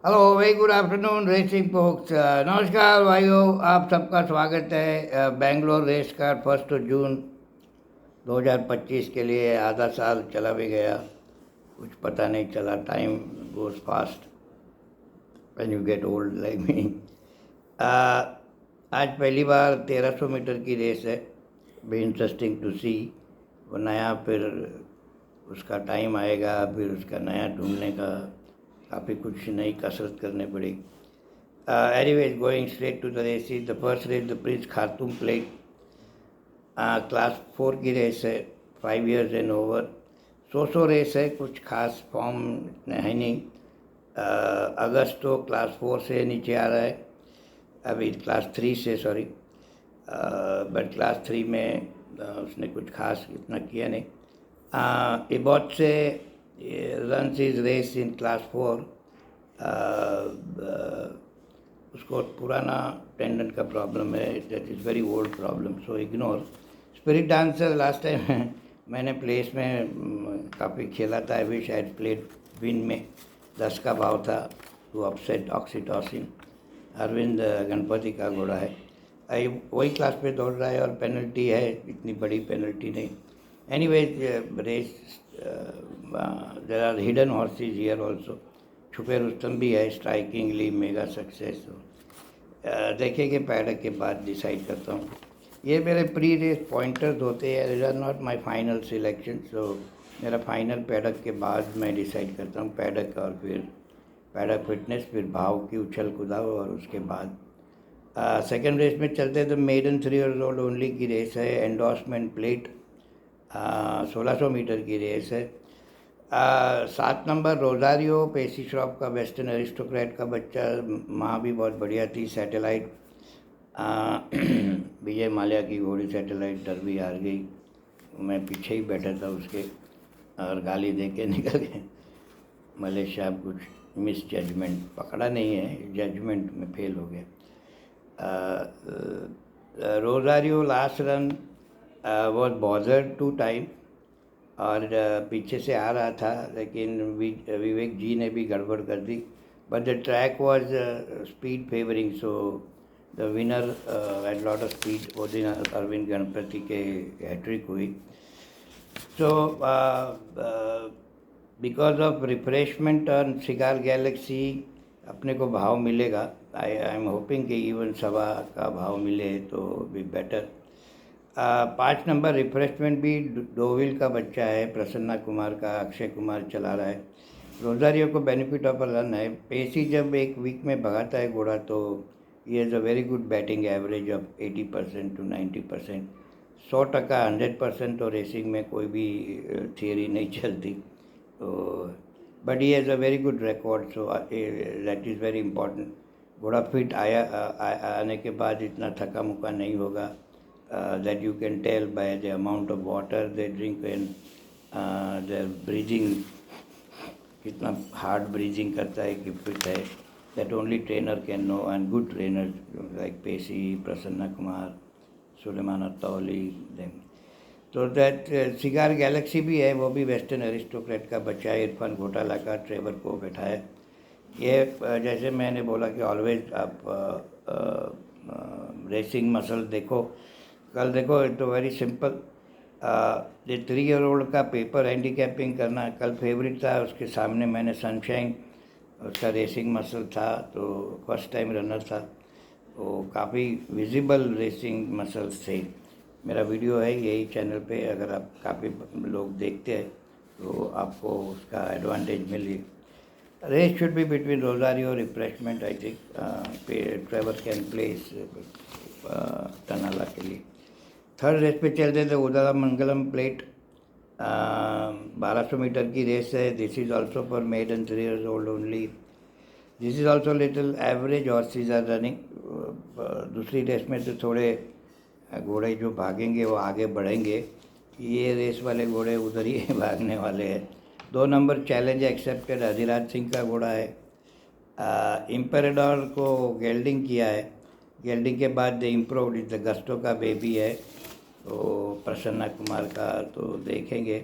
Hello, very good afternoon racing folks. नमस्कार भाइयों, आप सबका स्वागत है बेंगलोर रेस का 1 जून 2025 के लिए। आधा साल चला भी गया, कुछ पता नहीं चला। Time goes fast when you get old like me. आज पहली बार 1300 मीटर की रेस है। बी इंटरेस्टिंग टू सी। वो नया फिर उसका टाइम आएगा, फिर उसका नया ढूंढने का काफ़ी कुछ नई कसरत करनी पड़ी। Anyways, going straight to the race. The first race the Prince Khartoum Plate, class 4 की रेस है, 5 years and over. So race है, कुछ खास फॉर्म इतने है नहीं। अगस्त तो क्लास 4 से नीचे आ रहा है, अभी क्लास 3 से, सॉरी। बट क्लास 3 में उसने कुछ खास इतना किया नहीं। बहुत से runs his race in class 4। उसको पुराना टेंडन का प्रॉब्लम है, that is very old problem, so ignore. Spirit dancer last time मैंने प्लेस में काफ़ी खेला था। अभी शायद प्लेट विन में 10 का भाव था to upset Oxytocin. Arvind Ganapati का घोड़ा है, वही क्लास पे दौड़ रहा है और पेनल्टी है, इतनी बड़ी पेनल्टी नहीं। Anyways, race there are hidden horses here also. छुपे रुस्तम भी है, स्ट्राइकिंगली मेगा सक्सेस। देखेंगे, पैडक के बाद डिसाइड करता हूँ। ये मेरे प्री रेस पॉइंटर्स होते हैं, these are not my final selection. So मेरा फाइनल पैडक के बाद मैं डिसाइड करता हूँ। पैडक और फिर पैडक फिटनेस, फिर भाव की उछल कूदाओ, और उसके बाद सेकेंड रेस में चलते हैं। तो मेडन 3 years old ओनली की रेस है, एंडोर्समेंट प्लेट, 1600 मीटर की रेस है। 7 नंबर रोजारियो, पेसी श्रॉफ का वेस्टर्न एरिस्टोक्रेट का बच्चा। माँ भी बहुत बढ़िया थी, सैटेलाइट। विजय माल्या की घोड़ी सैटेलाइट डर्बी हार गई, मैं पीछे ही बैठा था उसके, और गाली दे के निकल गए। मलेशिया कुछ मिस जजमेंट, पकड़ा नहीं है, जजमेंट में फेल हो गया। Rosario last run was bothered 2 time, और पीछे से आ रहा था, लेकिन विवेक जी ने भी गड़बड़ कर दी। But the track was speed favouring, so the winner ate lot of speed. वो दिन अरविंद गणपति के हैट्रिक हुई। So because of Refreshment on Shikar Galaxy अपने को भाव मिलेगा। आई एम होपिंग कि इवन 1.25 का भाव मिले तो भी बेटर। 5 नंबर रिफ्रेशमेंट भी डोविल का बच्चा है, प्रसन्ना कुमार का, अक्षय कुमार चला रहा है। रोजारियो को बेनिफिट ऑफ अ रन है। पेसी जब एक वीक में भगाता है घोड़ा तो ये is a very good batting average of 80% to 90%। 100% 100% तो रेसिंग में कोई भी थियरी नहीं चलती। तो but he has a very good record, so that is very important. घोड़ा फिट आने के बाद इतना थका मुका नहीं होगा। That you can tell by the amount of water they drink and their breathing, कितना हार्ड ब्रीजिंग करता है कि फिट है। That only trainer can know, and good trainers like Pesi, Prasanna Kumar, Suleman Attolli, them। तो दैट शिकार गैलेक्सी भी है, वो भी वेस्टर्न एरिस्टोक्रेट का बच्चा है, इरफान घोटाला का, ट्रेवर को बैठा है। ये जैसे मैंने बोला कि ऑलवेज आप रेसिंग मसल देखो। कल देखो, तो वेरी सिंपल। ये 3 year old का पेपर हैंडीकैपिंग करना कल फेवरेट था, उसके सामने मैंने सनशाइन, उसका रेसिंग मसल था, तो फर्स्ट टाइम रनर था, तो काफ़ी विजिबल रेसिंग मसल्स थे। मेरा वीडियो है यही चैनल पे, अगर आप काफ़ी लोग देखते हैं तो आपको उसका एडवांटेज मिले। Race should be between Rosario Refreshment, I think Trevor can place टनाला के लिए। थर्ड रेस पे चलते थे, उदारा मंगलम प्लेट, 1200 मीटर की रेस है। This is also for maiden 3 years old only. This is also little average horses are running. दूसरी रेस में तो थोड़े घोड़े जो भागेंगे वो आगे बढ़ेंगे, ये रेस वाले घोड़े उधर ही भागने वाले हैं। 2 number challenge accepted, Adhiraj Singh का घोड़ा है। इम्पेराडोर को गेल्डिंग किया है, गेल्डिंग के बाद इम्प्रूव्ड, द गस्टो का बेबी है, तो प्रसन्ना कुमार का। तो देखेंगे,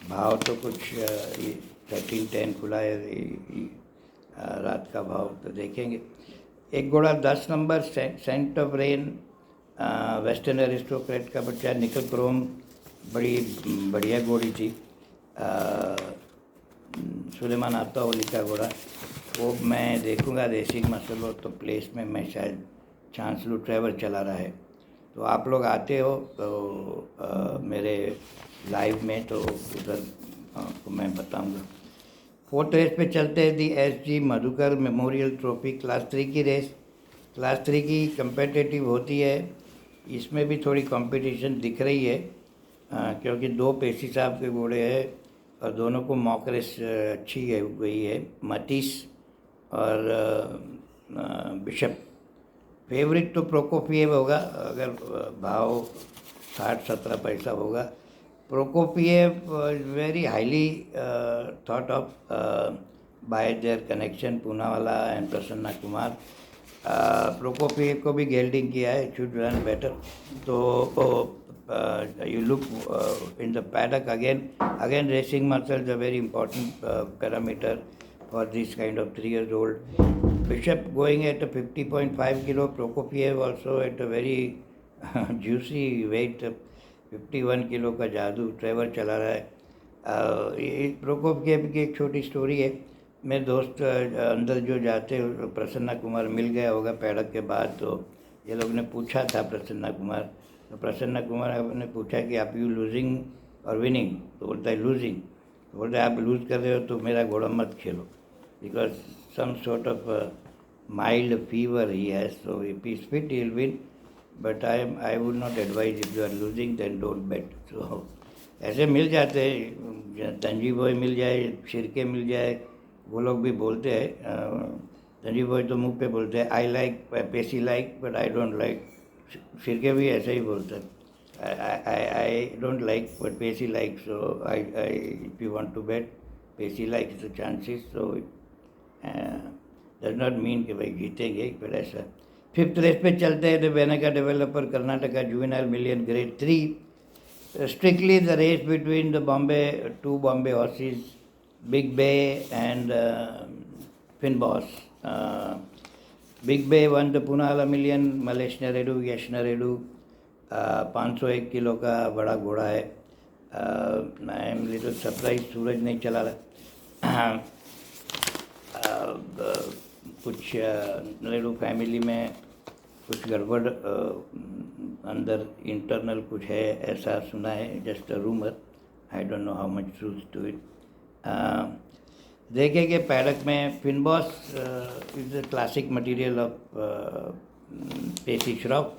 भाव तो कुछ 13-10 खुला है। रात का भाव तो देखेंगे। एक घोड़ा 10 number Scent of Rain, Western Aristocrat का बच्चा, निकल क्रोम, बड़ी बढ़िया घोड़ी थी। सुलेमान अत्ताओली का घोड़ा, वो मैं देखूंगा। रेसिंग मसल हो तो प्लेस में मैं शायद चांस लूँ, ट्रैवल चला रहा है। तो आप लोग आते हो तो मेरे लाइव में तो उधर आपको मैं बताऊंगा। 4th रेस पे चलते हैं, दी SG Madhukar memorial trophy, class 3 की रेस। क्लास 3 की कंपेटिटिव होती है, इसमें भी थोड़ी कंपटीशन दिख रही है क्योंकि 2 पेशी साहब के घोड़े हैं और दोनों को मॉक रेस अच्छी है गई है, मतीस और बिशप। फेवरेट तो प्रोकोफिएव होगा, अगर भाव 60-70 पैसा होगा। Prokofiev very highly thought of by their connection Poonawala and Prasanna Kumar. Prokofiev को भी गेल्डिंग किया है, शुड रन बेटर। तो you look in the paddock again racing muscle is a very important parameter for this kind of 3 years old. Bishop going at a 50.5 kilo, Prokofiev also at a very juicy weight 51 kilo का जादू Trevor चला रहा है। प्रोकोफिएव की एक छोटी story है। मेरे दोस्त अंदर जो जाते प्रसन्ना कुमार मिल गया होगा पैडक के बाद, तो ये लोग ने पूछा था प्रसन्ना कुमार, तो प्रसन्ना कुमार ने पूछा कि आप यू लूजिंग और विनिंग, तो बोलता है लूजिंग। तो बोलता है आप लूज़ कर रहे हो तो मेरा घोड़ा मत खेलो, because some sort of mild fever ही है, so if he is fit he will win, but I would not advise if you are losing then don't bet. So ऐसे मिल जाते हैं, तंजी बॉय मिल जाए, शिरके मिल जाए, वो लोग भी बोलते हैं। तंजी बॉय तो मुंह पे बोलते हैं I like Pesi like but I don't like. Shirke भी ऐसे ही बोलते हैं, I don't like but Pesi like, so I if you want to bet Pesi like the chances, so does not mean कि भाई जीतेंगे, पर ऐसा। 5th रेस पे चलते हैं, द वेनेगा developer Karnataka juvenile million grade 3, strictly the race between the two Bombay horses, Big Bay and Finboss. Big Bay won the Poonawalla Million, Malesh Naredu, Yash Naredu, 501 kilo का बड़ा घोड़ा है। आई एम लिटिल सरप्राइज सूरज नहीं चला रहा। कुछ Naidu family में कुछ गड़बड़ अंदर इंटरनल कुछ है ऐसा सुना है, just a rumour, I don't know how much truth to it. देखेंगे पैडक में Finboss is the classic material of Pesi Shroff,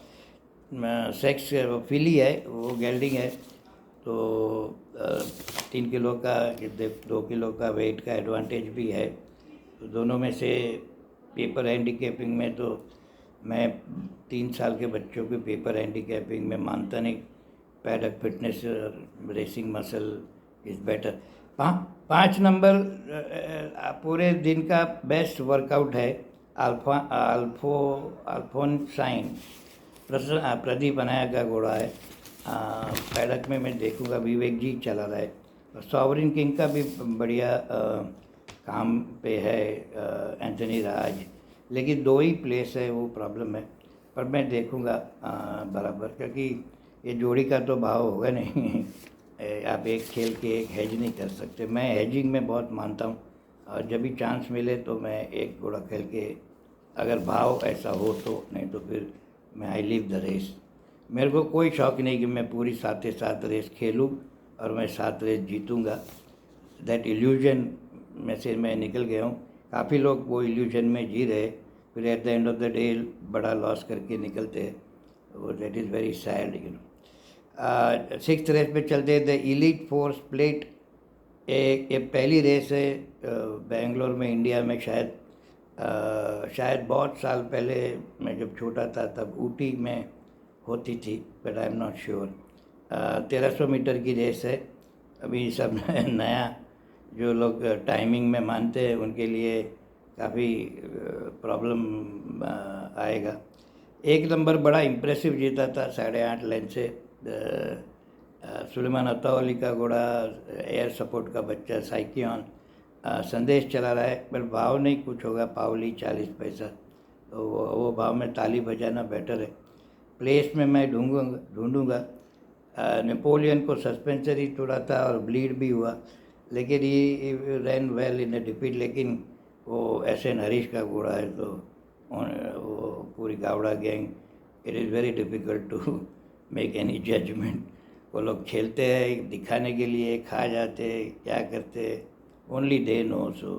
sex filly है, वो गेल्डिंग है, तो 3 किलो का 2 किलो का वेट का एडवांटेज भी है। तो दोनों में से पेपर हैंडीकैपिंग में तो मैं 3 साल के बच्चों के पेपर हैंडीकैपिंग में मानता नहीं। Paddock fitness racing muscle is better. 5 number पूरे दिन का बेस्ट वर्कआउट है, अल्फोंसाइन प्रदीप अनाया का घोड़ा है। पैडक में मैं देखूंगा, विवेक जी चला रहा है, और सॉवरिन किंग का भी बढ़िया काम पे है, एंथनी राज, लेकिन 2 ही प्लेस है, वो प्रॉब्लम है, पर मैं देखूंगा बराबर, क्योंकि ये जोड़ी का तो भाव होगा नहीं। आप एक खेल के एक हेज नहीं कर सकते। मैं हेजिंग में बहुत मानता हूँ, और जब भी चांस मिले तो मैं एक घोड़ा खेल के, अगर भाव ऐसा हो तो, नहीं तो फिर मैं आई लीव द रेस। मेरे को कोई शौक नहीं कि मैं पूरी 7 रेस खेलूँ और मैं 7 रेस जीतूँगा। दैट इल्यूजन में से मैं निकल गया हूँ। काफ़ी लोग वो इल्यूजन में जी रहे, फिर at the end of the day बड़ा लॉस करके निकलते हैं, वो that is very sad, you know. 6th race पे चलते हैं, द इलीट फोर्स प्लेट। ये पहली रेस है बेंगलोर में, इंडिया में, शायद बहुत साल पहले मैं जब छोटा था तब ऊटी में होती थी, but I am not sure. 1300 metre की रेस है। अभी सब नया जो लोग टाइमिंग में मानते हैं उनके लिए काफ़ी प्रॉब्लम आएगा। 1 नंबर बड़ा इम्प्रेसिव जीता था 8.5 लेन से, सुलेमान अत्ताओली का घोड़ा, एयर सपोर्ट का बच्चा साइकियन, संदेश चला रहा है, पर भाव नहीं कुछ होगा, पावली 40 पैसा, तो वो भाव में ताली बजाना बेटर है। प्लेस में मैं ढूंढूंगा। नेपोलियन को सस्पेंसर ही थोड़ा था और ब्लीड भी हुआ, लेकिन ये रैन वेल इन डिफीट। लेकिन वो SN हरीश का घोड़ा है, तो वो पूरी Gowda gang, it is very difficult to make any judgement. वो लोग खेलते हैं दिखाने के लिए, खा जाते क्या करते, only they know. So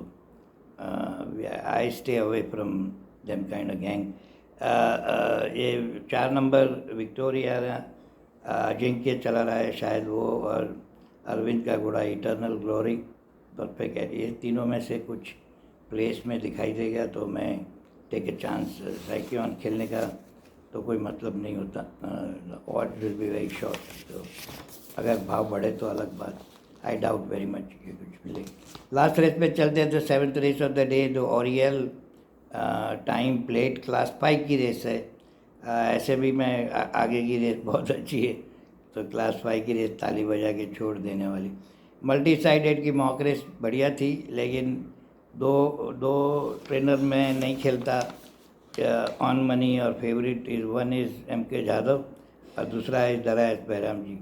I stay away from them kind of gang. ये 4 नंबर विक्टोरिया अजिंक्य चला रहा है शायद वो, और अरविंद का घोड़ा इटर्नल ग्लोरी परफेक्ट है। ये तीनों में से कुछ प्लेस में दिखाई देगा तो मैं टेक ए चांस। साइक्लोन खेलने का तो कोई मतलब नहीं होता, odd will be very short. तो अगर भाव बढ़े तो अलग बात, आई डाउट वेरी मच कि कुछ मिले। लास्ट रेस पे चलते हैं तो 7th race of the day जो ओरियल टाइम प्लेट क्लास 5 की रेस है। ऐसे भी मैं आगे की रेस बहुत अच्छी है, तो क्लास 5 की रेस ताली बजा के छोड़ देने वाली। मल्टी साइडेड की मॉक रेस बढ़िया थी, लेकिन दो ट्रेनर में नहीं खेलता। ऑन मनी और favourite is one is MK Yadav और दूसरा इज़ दराज बैराम जी।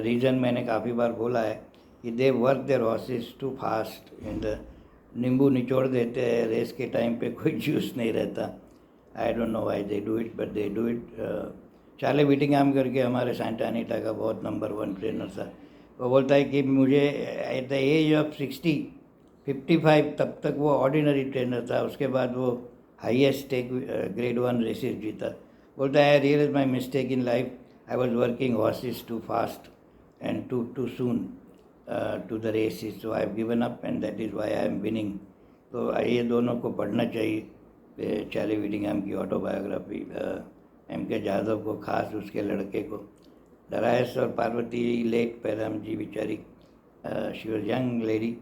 रीज़न मैंने काफ़ी बार बोला है कि they work their horses too fast and नींबू निचोड़ देते हैं रेस के टाइम पे, कोई जूस नहीं रहता। I don't know why they do it, but they do it. Charlie Whittingham करके हमारे सेंटा अनीटा का बहुत नंबर 1 ट्रेनर था, वो बोलता है कि मुझे एट द एज ऑफ 55 तब तक वो ऑर्डिनरी ट्रेनर था, उसके बाद वो हाईएस्ट ग्रेड 1 रेसेस जीता। बोलता है realise my mistake in life, I was working horses too fast and too soon to the races, so I have given up and that is why I am winning. तो ये दोनों को पढ़ना चाहिए, Charlie विटिंगहैम की ऑटोबायोग्राफी, MK यादव को खास उसके लड़के को। डरायस और पार्वती लेट पैराम जी बेचारी, शी वॉज यंग लेडी,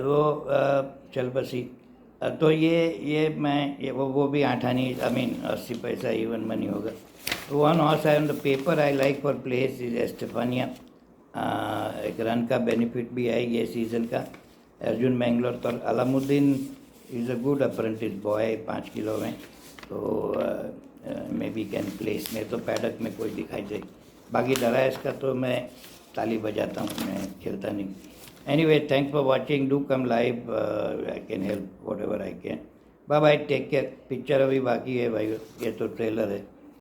वो चल बसी। तो ये मैं वो भी आठानी, आई मीन 80 पैसा इवन मनी होगा। One horse I on the paper I like for place is Estefania. एक रन का बेनिफिट भी है ये सीज़न का। अर्जुन मैंगलोर तो Alamuddin is a good apprentice boy 5 kilo में, तो मे बी कैन प्लेस में तो पैडक में कोई दिखाई दे। बाकी डरायस का तो मैं ताली बजाता हूँ, मैं खेलता नहीं। Anyway, thanks for watching, do come live, I can help whatever I can. Bye bye, take care. Picture अभी बाकी है भाई, ये तो ट्रेलर है।